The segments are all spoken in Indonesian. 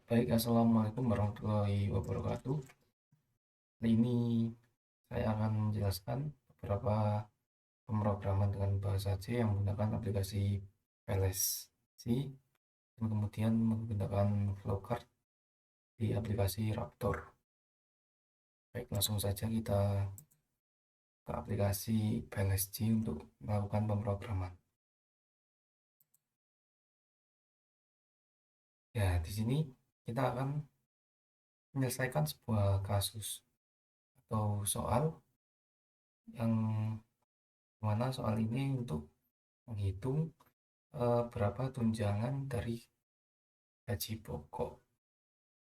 Baik, assalamualaikum warahmatullahi wabarakatuh. Hari ini saya akan menjelaskan beberapa pemrograman dengan bahasa C yang menggunakan aplikasi PLSC dan kemudian menggunakan flowcard di aplikasi Raptor. Baik, langsung saja kita ke aplikasi PLSC untuk melakukan pemrograman. Ya, di sini kita akan menyelesaikan sebuah kasus atau soal yang mana soal ini untuk menghitung berapa tunjangan dari gaji pokok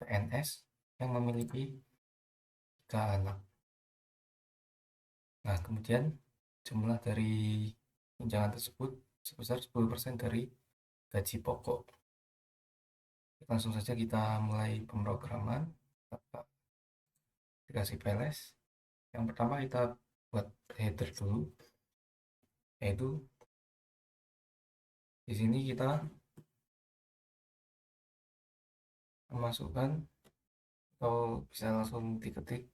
PNS yang memiliki 3 anak. Nah, kemudian jumlah dari tunjangan tersebut sebesar 10% dari gaji pokok. Langsung saja kita mulai pemrograman aplikasi PLS. Yang pertama kita buat header dulu, yaitu di sini kita memasukkan atau bisa langsung diketik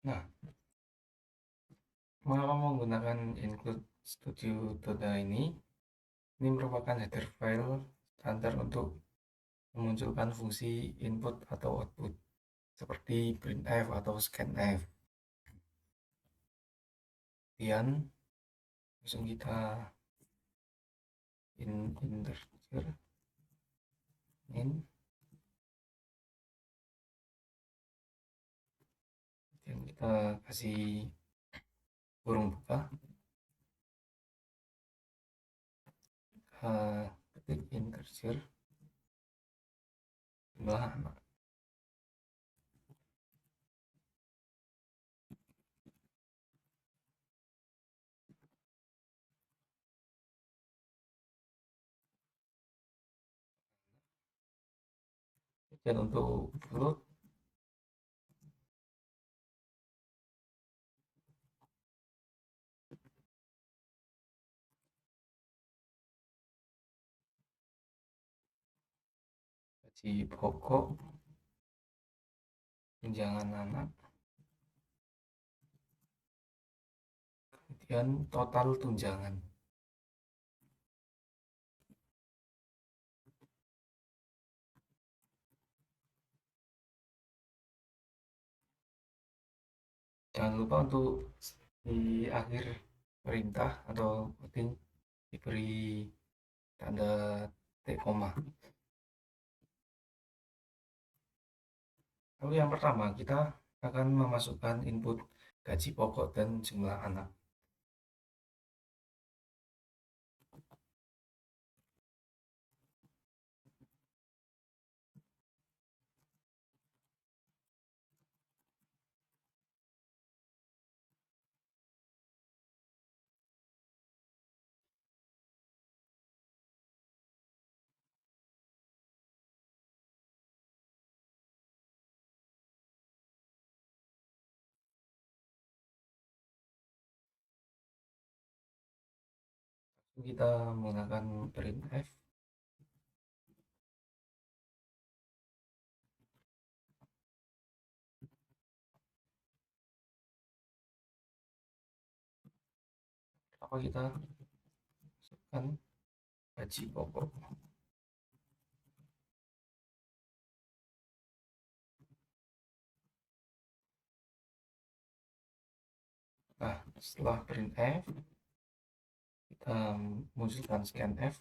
nah, mengapa menggunakan include studio Dota ini merupakan header file standar untuk memunculkan fungsi input atau output seperti printf atau scanf. Kemudian langsung kita integer in, kemudian kita kasih kurung buka, ketik integer jumlah anak. Dan untuk float gaji pokok tunjangan anak, kemudian total tunjangan. Jangan lupa untuk di akhir perintah atau penting diberi tanda T koma. Lalu yang pertama kita akan memasukkan input gaji pokok dan jumlah anak. Kita menggunakan printf. Apa kita masukkan gaji pokok. Nah, setelah printf kita munculkan scanf.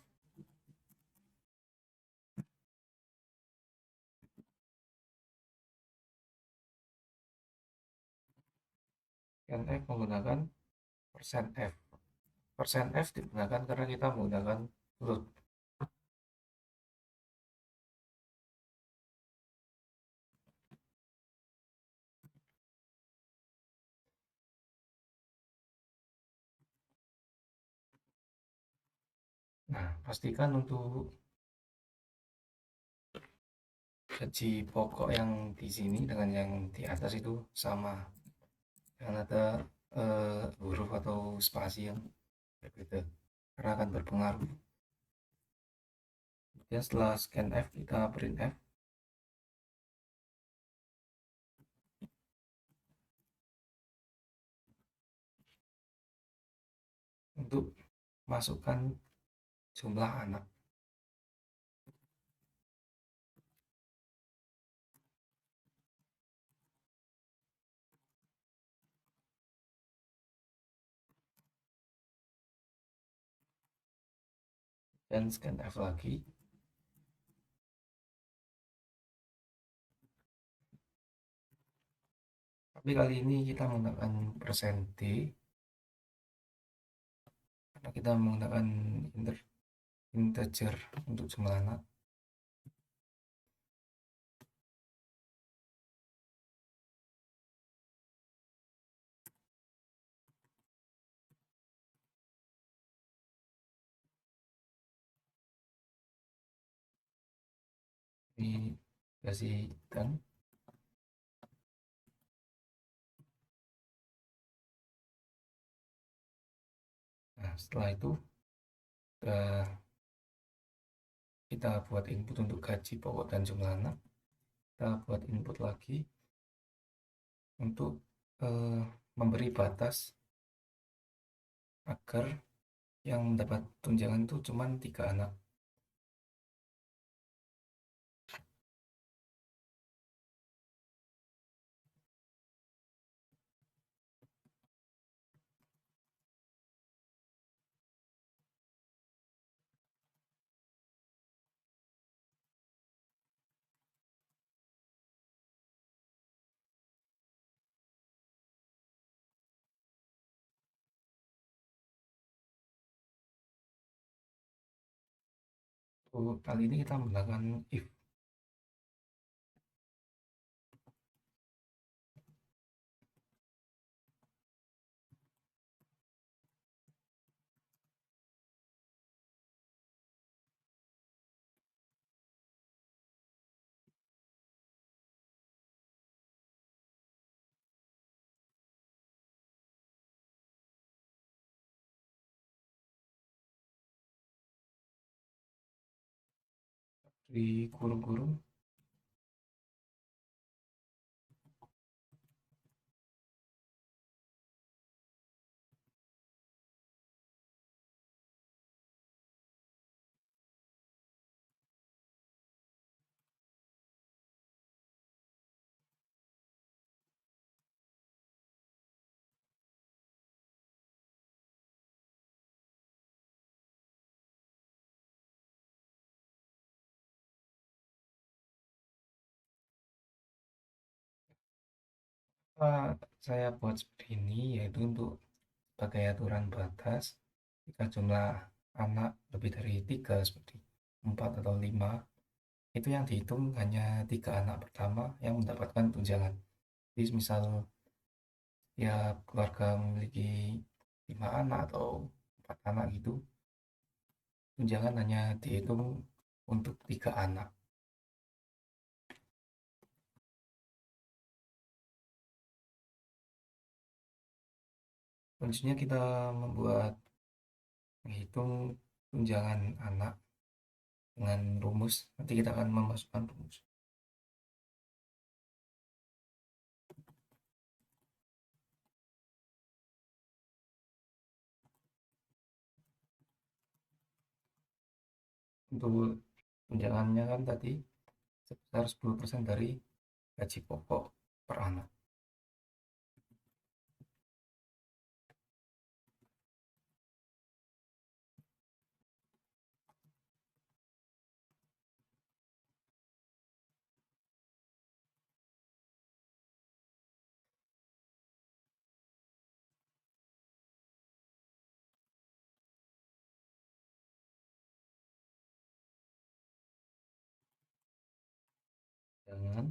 Scanf menggunakan %f. %f digunakan karena kita menggunakan float. Nah, pastikan untuk gaji pokok yang di sini dengan yang di atas itu sama. Jangan ada huruf atau spasi yang berbeda, karena akan berpengaruh. Kemudian setelah scan F, kita print F. Untuk masukkan jumlah anak. Dan scan F lagi. Tapi kali ini kita menggunakan persen %D, karena kita menggunakan integer untuk jumlah anak. Ini kasih dan. Nah, setelah itu kita buat input untuk gaji pokok dan jumlah anak. Kita buat input lagi untuk memberi batas agar yang mendapat tunjangan itu cuma 3 anak. Kali ini kita menggunakan if. Di kurung-kurung saya buat seperti ini, yaitu untuk sebagai aturan batas jika jumlah anak lebih dari 3 seperti 4 atau 5, itu yang dihitung hanya 3 anak pertama yang mendapatkan tunjangan. Jadi misal ya keluarga memiliki 5 anak atau 4 anak gitu, tunjangan hanya dihitung untuk 3 anak. Selanjutnya kita menghitung tunjangan anak dengan rumus. Nanti kita akan memasukkan rumus. Untuk tunjangannya kan tadi sebesar 10% dari gaji pokok per anak. Dengan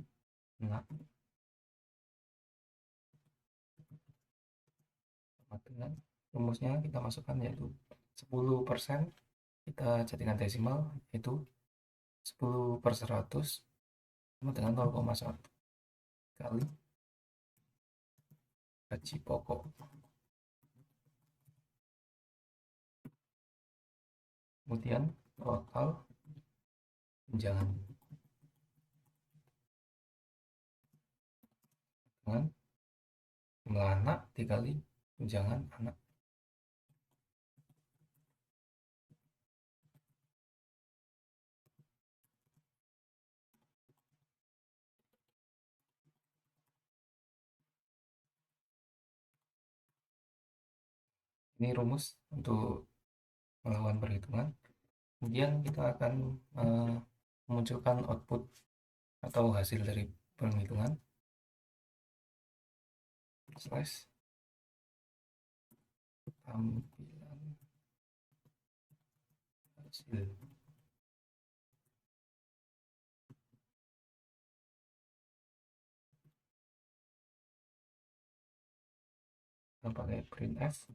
anak sama dengan rumusnya kita masukkan, yaitu 10% kita jadikan desimal, yaitu 10/100 sama dengan 0,1 kali gaji pokok. Kemudian total tunjangan dengan jumlah anak dikali tunjangan anak. Ini rumus untuk melakukan perhitungan. Kemudian kita akan memunculkan output atau hasil dari perhitungan. Slash tampilan hasil. Kita pakai printf.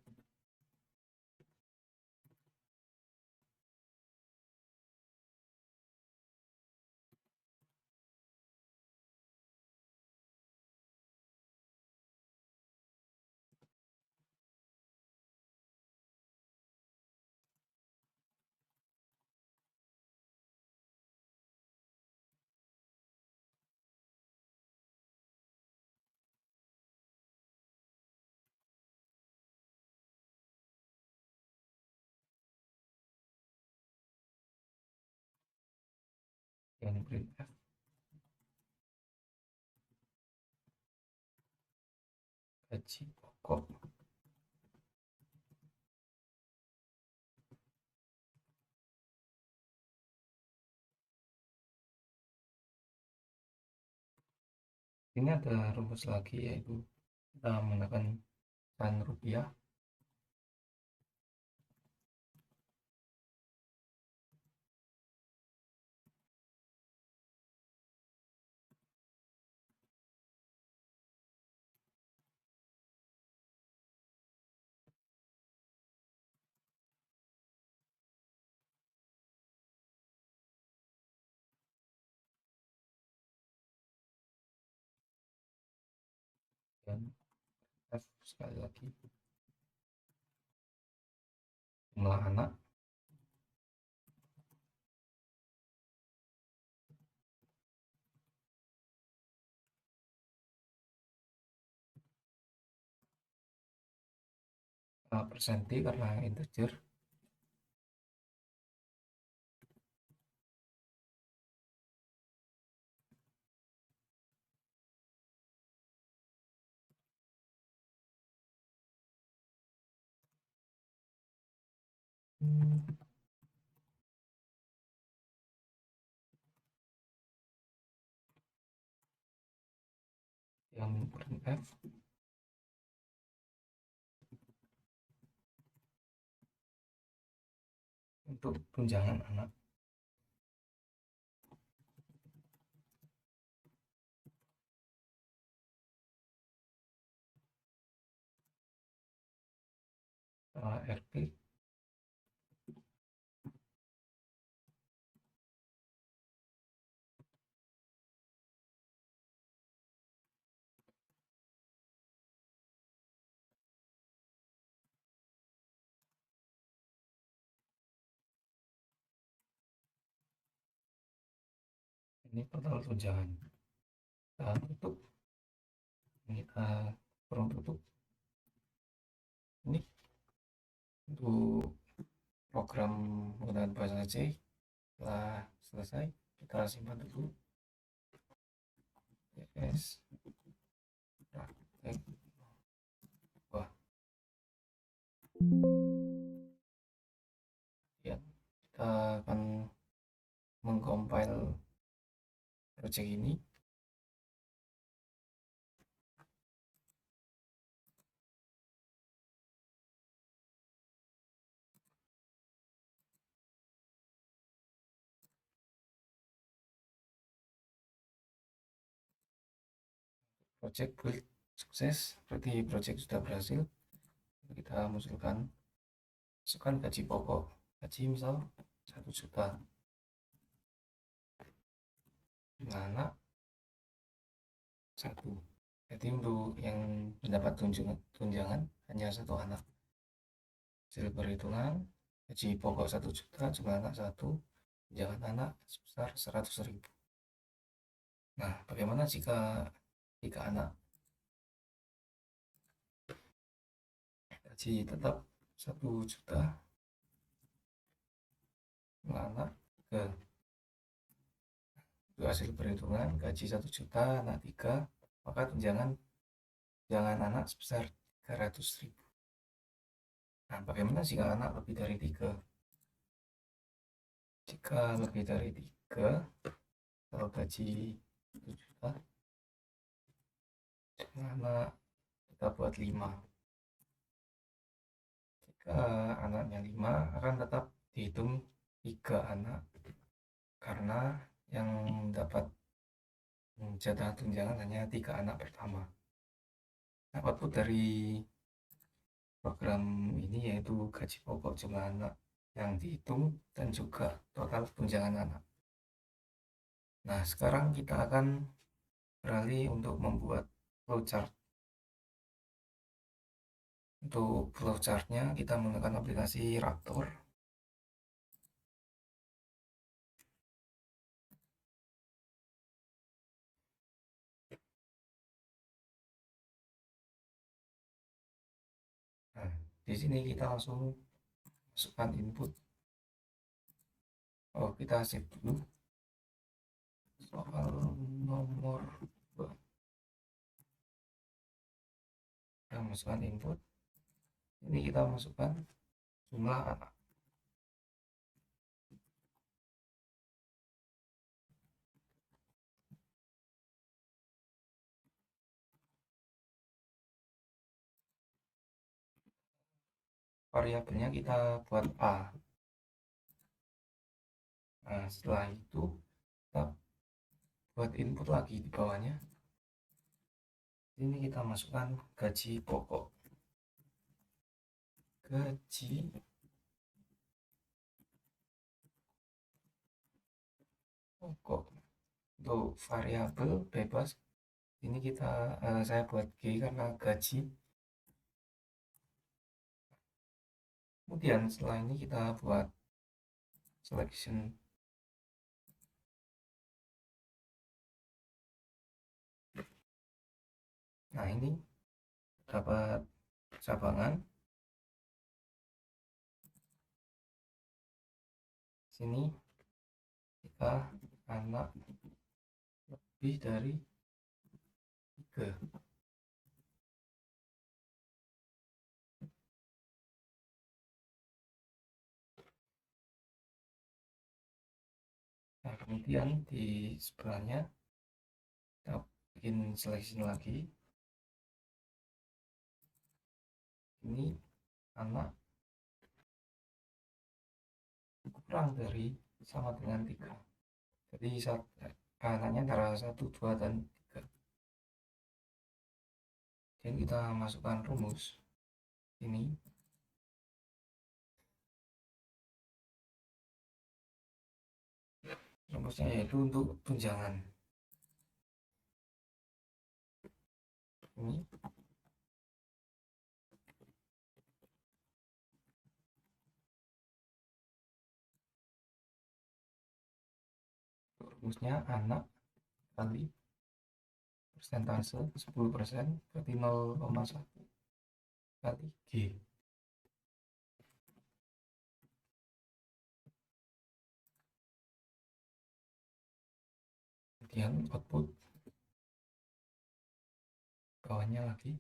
Dan printf gaji pokok. Ini ada rumus lagi, yaitu kita menggunakan tan rupiah. Dan F sekali lagi jumlah anak persenti karena integer. Yang printf untuk tunjangan anak. RP ini total tunjangan. Kita tutup, kita kurung tutup. Ini untuk program menggunakan bahasa C telah selesai. Kita simpan dulu. Yes. Praktek. Wah. Ya, kita akan mengcompile project ini. Project build sukses, berarti project sudah berhasil. Kita masukkan gaji pokok, gaji misal 1 juta, anak 1. Jadi untuk yang mendapat tunjangan hanya satu anak. Hasil perhitungan, gaji pokok 1 juta, jumlah anak 1, tunjangan anak sebesar 100.000. Nah, bagaimana jika 3 anak? Gaji tetap 1 juta, jumlah anak ke untuk hasil perhitungan gaji 1 juta, anak 3, maka tunjangan anak sebesar 300.000. Nah, bagaimana jika anak lebih dari 3? Jika lebih dari 3, kalau gaji 1 juta, anak kita buat 5. Jika anaknya 5, akan tetap dihitung 3 anak, karena yang dapat jatah tunjangan hanya 3 anak pertama. Nah, output dari program ini yaitu gaji pokok jumlah anak yang dihitung dan juga total tunjangan anak. Nah, sekarang kita akan beralih untuk membuat flowchart. Untuk flowchartnya kita menggunakan aplikasi Raptor. Nah, di sini kita langsung masukkan input. Oh, kita save dulu soal nomor 2. Kita masukkan input. Ini kita masukkan jumlah anak. Variabelnya kita buat A. Nah, setelah itu kita buat input lagi di bawahnya. Ini kita masukkan gaji pokok. Gaji pokok untuk variabel bebas. Ini saya buat G karena gaji. Kemudian setelah ini kita buat selection. Nah, ini dapat cabangan. Sini kita anak lebih dari 3. Nah, kemudian di sebelahnya kita bikin selection lagi. Ini anak kurang dari sama dengan 3. Jadi anaknya antara 1, 2, dan 3. Dan kita masukkan rumus ini. Rumusnya yaitu untuk tunjangan. Ini rumusnya anak kali persentase 10%, berarti 0,1 kali G. Kemudian output bawahnya lagi.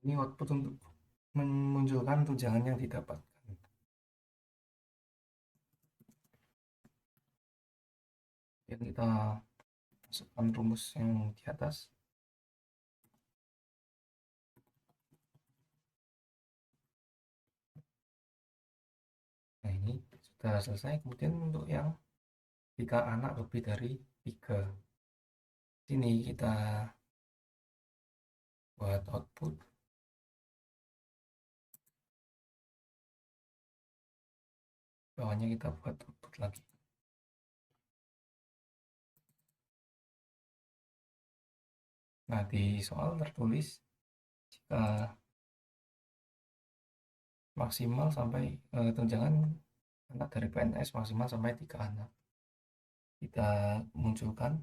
Ini output untuk memunculkan tunjangan yang didapatkan. Dan kita masukkan rumus yang di atas. Sudah selesai. Kemudian untuk yang jika anak lebih dari 3, sini kita buat output. Bawahnya kita buat output lagi. Nah, di soal tertulis jika maksimal sampai tunjangan anak dari PNS maksimal sampai 3 anak. Kita munculkan.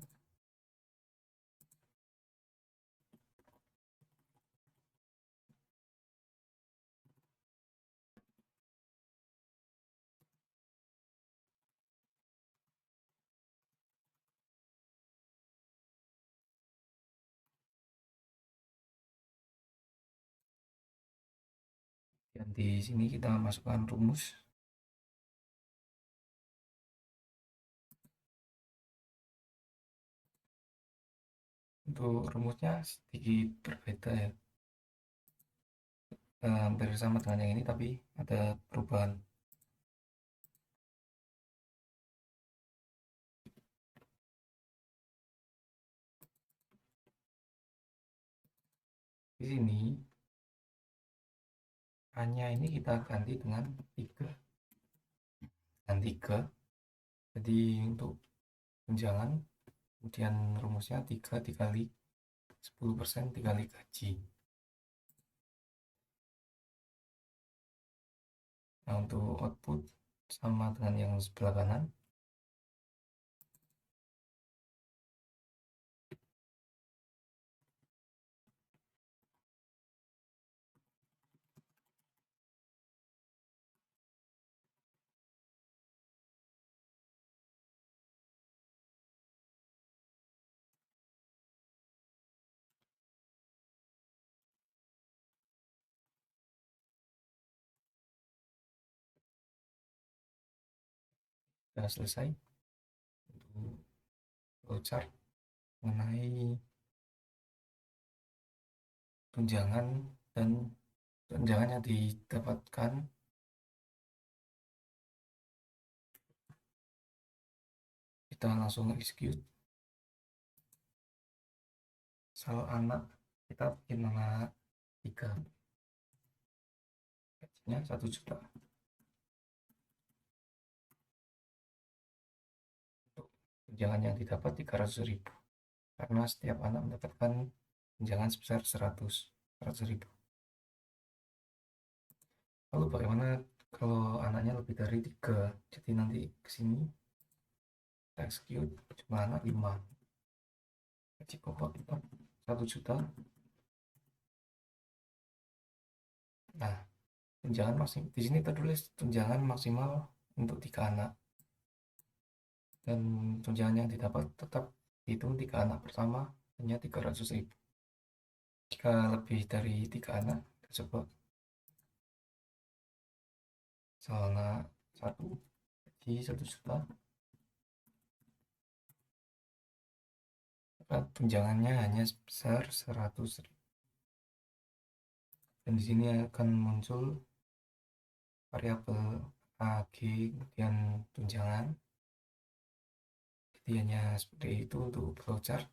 Dan di sini kita masukkan rumus. Untuk rumusnya sedikit berbeda ya. Hampir sama dengan yang ini tapi ada perubahan. Di sini hanya ini kita ganti dengan 3 dan 3. Jadi untuk tunjangan kemudian rumusnya 3 dikali 10% dikali gaji. Nah, untuk output sama dengan yang sebelah kanan. Sudah selesai untuk flowchart mengenai tunjangan dan tunjangan yang didapatkan. Kita langsung execute. Soal anak kita bikin anak 3, gajinya 1 juta. Untuk tunjangan yang didapat 300.000 karena setiap anak mendapatkan tunjangan sebesar 100.000. Lalu bagaimana kalau anaknya lebih dari 3? Jadi nanti kesini kita execute jumlah anak 5, gaji pokok tetap 1 juta. Nah, tunjangan maksimal di sini tertulis tunjangan maksimal untuk 3 anak dan tunjangan yang didapat tetap dihitung 3 anak pertama hanya 300.000. Jika lebih dari 3 anak, kita coba soalnya 1 gaji 1 juta, maka tunjangannya hanya sebesar 100.000. Dan di sini akan muncul variabel AG kemudian tunjangan. Jadi hanya seperti itu untuk flowchart.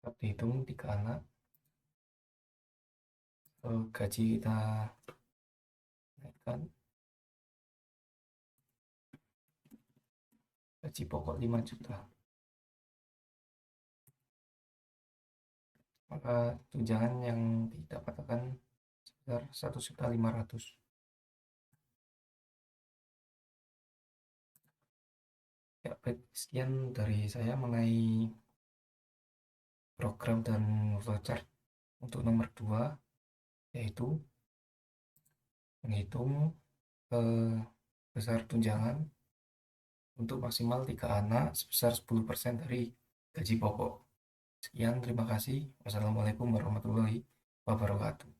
Tetap dihitung 3 anak. Gaji kita naikkan, gaji pokok 5 juta, maka tunjangan yang didapatkan sekitar 1.500.000. Ya, baik, sekian dari saya mengenai program dan flowchart untuk nomor 2, yaitu menghitung besar tunjangan untuk maksimal 3 anak sebesar 10% dari gaji pokok. Sekian, terima kasih. Wassalamualaikum warahmatullahi wabarakatuh.